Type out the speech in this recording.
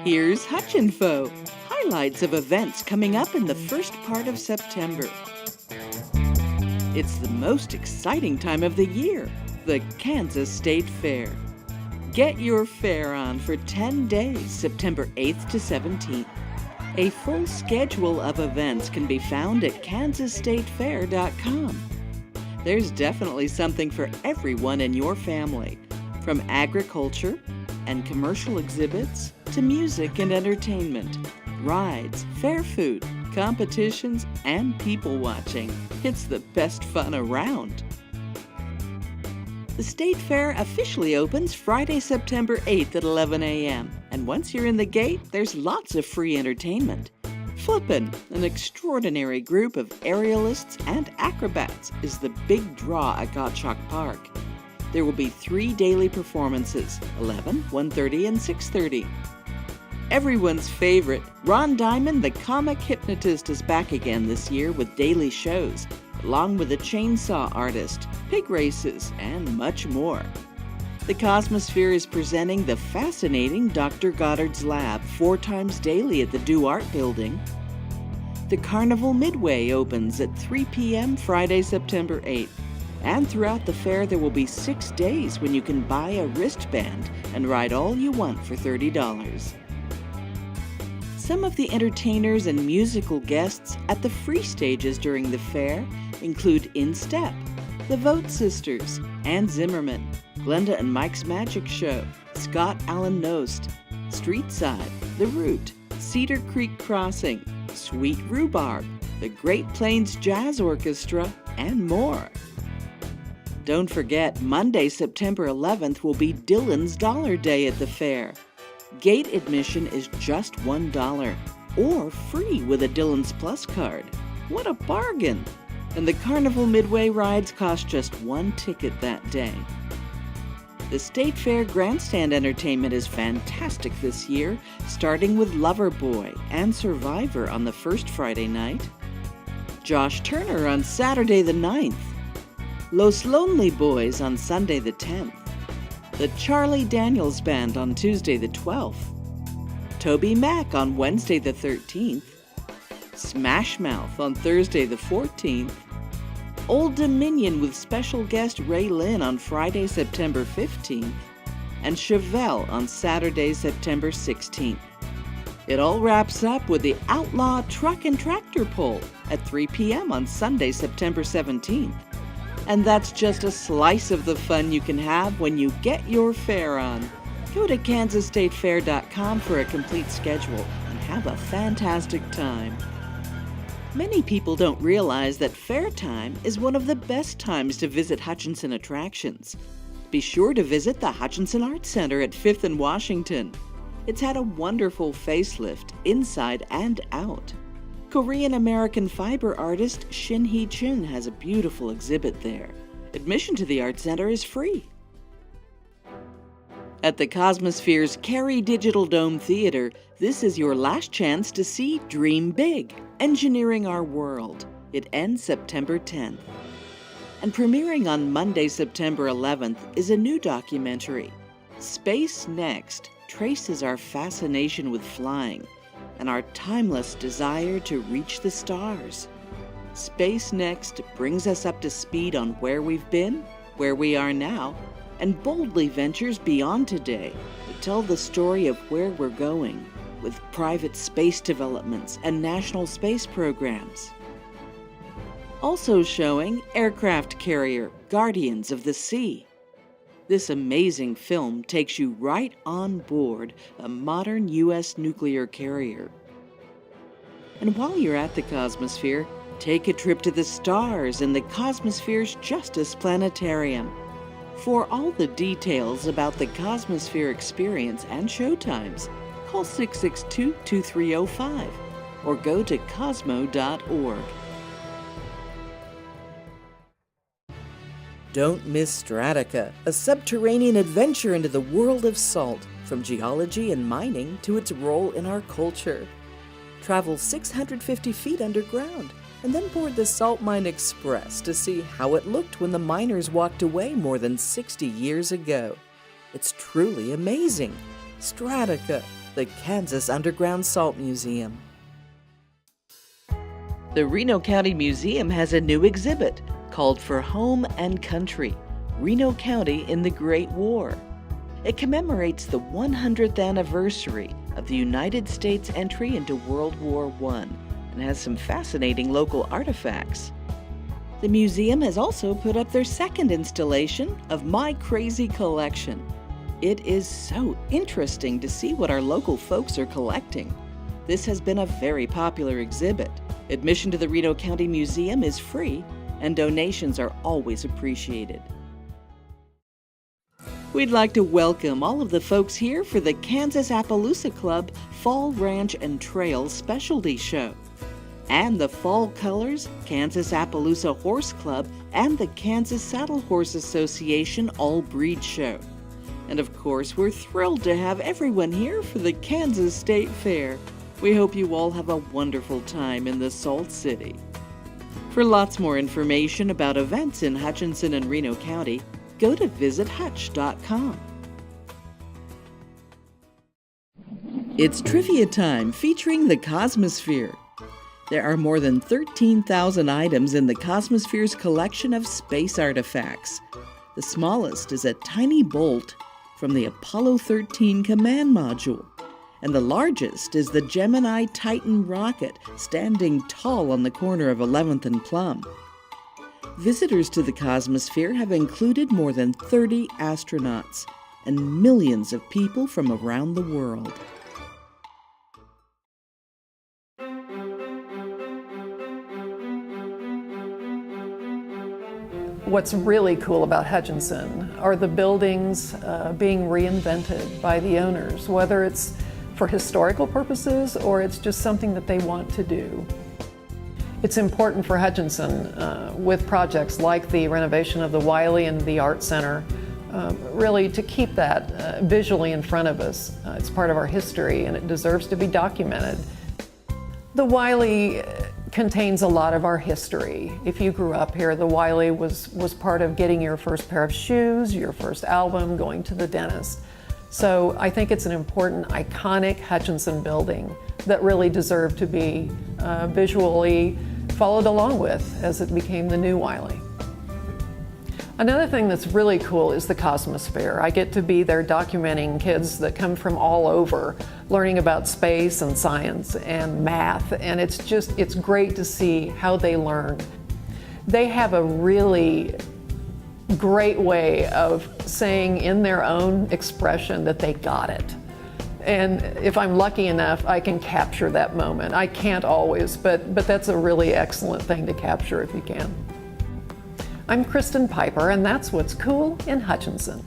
Here's Hutchinfo, highlights of events coming up in the first part of September. It's the most exciting time of the year, the Kansas State Fair. Get your fair on for 10 days, September 8th to 17th. A full schedule of events can be found at kansasstatefair.com. There's definitely something for everyone in your family, from agriculture and commercial exhibits to music and entertainment, rides, fair food, competitions, and people watching. It's the best fun around. The State Fair officially opens Friday, September 8th at 11 a.m. And once you're in the gate, there's lots of free entertainment. Flippin', an extraordinary group of aerialists and acrobats, is the big draw at Gottschalk Park. There will be 3 daily performances, 11, 1:30, and 6:30. Everyone's favorite, Ron Diamond, the comic hypnotist, is back again this year with daily shows, along with a chainsaw artist, pig races, and much more. The Cosmosphere is presenting the fascinating Dr. Goddard's Lab 4 times daily at the Do Art Building. The Carnival Midway opens at 3 p.m. Friday, September 8th. And throughout the fair, there will be 6 days when you can buy a wristband and ride all you want for $30. Some of the entertainers and musical guests at the free stages during the fair include In Step, the Vote Sisters, Ann Zimmerman, Glenda and Mike's Magic Show, Scott Allen Nost, Streetside, The Root, Cedar Creek Crossing, Sweet Rhubarb, the Great Plains Jazz Orchestra, and more. Don't forget, Monday, September 11th will be Dylan's Dollar Day at the fair. Gate admission is just $1 or free with a Dylan's Plus card. What a bargain! And the Carnival Midway rides cost just 1 ticket that day. The State Fair Grandstand entertainment is fantastic this year, starting with Loverboy and Survivor on the first Friday night, Josh Turner on Saturday the 9th, Los Lonely Boys on Sunday the 10th, the Charlie Daniels Band on Tuesday the 12th, Toby Mac on Wednesday the 13th, Smash Mouth on Thursday the 14th, Old Dominion with special guest Ray Lynn on Friday, September 15th, and Chevelle on Saturday, September 16th. It all wraps up with the Outlaw Truck and Tractor Pull at 3 p.m. on Sunday, September 17th. And that's just a slice of the fun you can have when you get your fair on. Go to kansasstatefair.com for a complete schedule and have a fantastic time. Many people don't realize that fair time is one of the best times to visit Hutchinson attractions. Be sure to visit the Hutchinson Art Center at 5th and Washington. It's had a wonderful facelift inside and out. Korean-American fiber artist Shin Hee-chun has a beautiful exhibit there. Admission to the Art Center is free. At the Cosmosphere's Cary Digital Dome Theater, this is your last chance to see Dream Big, Engineering Our World. It ends September 10th. And premiering on Monday, September 11th, is a new documentary. Space Next traces our fascination with flying and our timeless desire to reach the stars. Space Next brings us up to speed on where we've been, where we are now, and boldly ventures beyond today to tell the story of where we're going with private space developments and national space programs. Also showing aircraft carrier Guardians of the Sea. This amazing film takes you right on board a modern U.S. nuclear carrier. And while you're at the Cosmosphere, take a trip to the stars in the Cosmosphere's Justice Planetarium. For all the details about the Cosmosphere experience and showtimes, call 662-2305 or go to cosmo.org. Don't miss Strataca, a subterranean adventure into the world of salt, from geology and mining to its role in our culture. Travel 650 feet underground and then board the Salt Mine Express to see how it looked when the miners walked away more than 60 years ago. It's truly amazing. Strataca, the Kansas Underground Salt Museum. The Reno County Museum has a new exhibit called For Home and Country, Reno County in the Great War. It commemorates the 100th anniversary of the United States entry into World War I and has some fascinating local artifacts. The museum has also put up their second installation of My Crazy Collection. It is so interesting to see what our local folks are collecting. This has been a very popular exhibit. Admission to the Reno County Museum is free, and donations are always appreciated. We'd like to welcome all of the folks here for the Kansas Appaloosa Club Fall Ranch and Trail Specialty Show, and the Fall Colors Kansas Appaloosa Horse Club and the Kansas Saddle Horse Association All Breed Show. And of course, we're thrilled to have everyone here for the Kansas State Fair. We hope you all have a wonderful time in the Salt City. For lots more information about events in Hutchinson and Reno County, go to visithutch.com. It's trivia time featuring the Cosmosphere. There are more than 13,000 items in the Cosmosphere's collection of space artifacts. The smallest is a tiny bolt from the Apollo 13 command module, and the largest is the Gemini Titan rocket standing tall on the corner of 11th and Plum. Visitors to the Cosmosphere have included more than 30 astronauts and millions of people from around the world. What's really cool about Hutchinson are the buildings being reinvented by the owners, whether it's for historical purposes or it's just something that they want to do. It's important for Hutchinson with projects like the renovation of the Wiley and the Art Center, really to keep that visually in front of us. It's part of our history and it deserves to be documented. The Wiley contains a lot of our history. If you grew up here, the Wiley was part of getting your first pair of shoes, your first album, going to the dentist. So I think it's an important, iconic Hutchinson building that really deserved to be visually followed along with as it became the new Wiley. Another thing that's really cool is the Cosmosphere. I get to be there documenting kids that come from all over, learning about space and science and math, and it's great to see how they learn. They have a really great way of saying in their own expression that they got it. And if I'm lucky enough, I can capture that moment. I can't always, but that's a really excellent thing to capture if you can. I'm Kristen Piper, and that's what's cool in Hutchinson.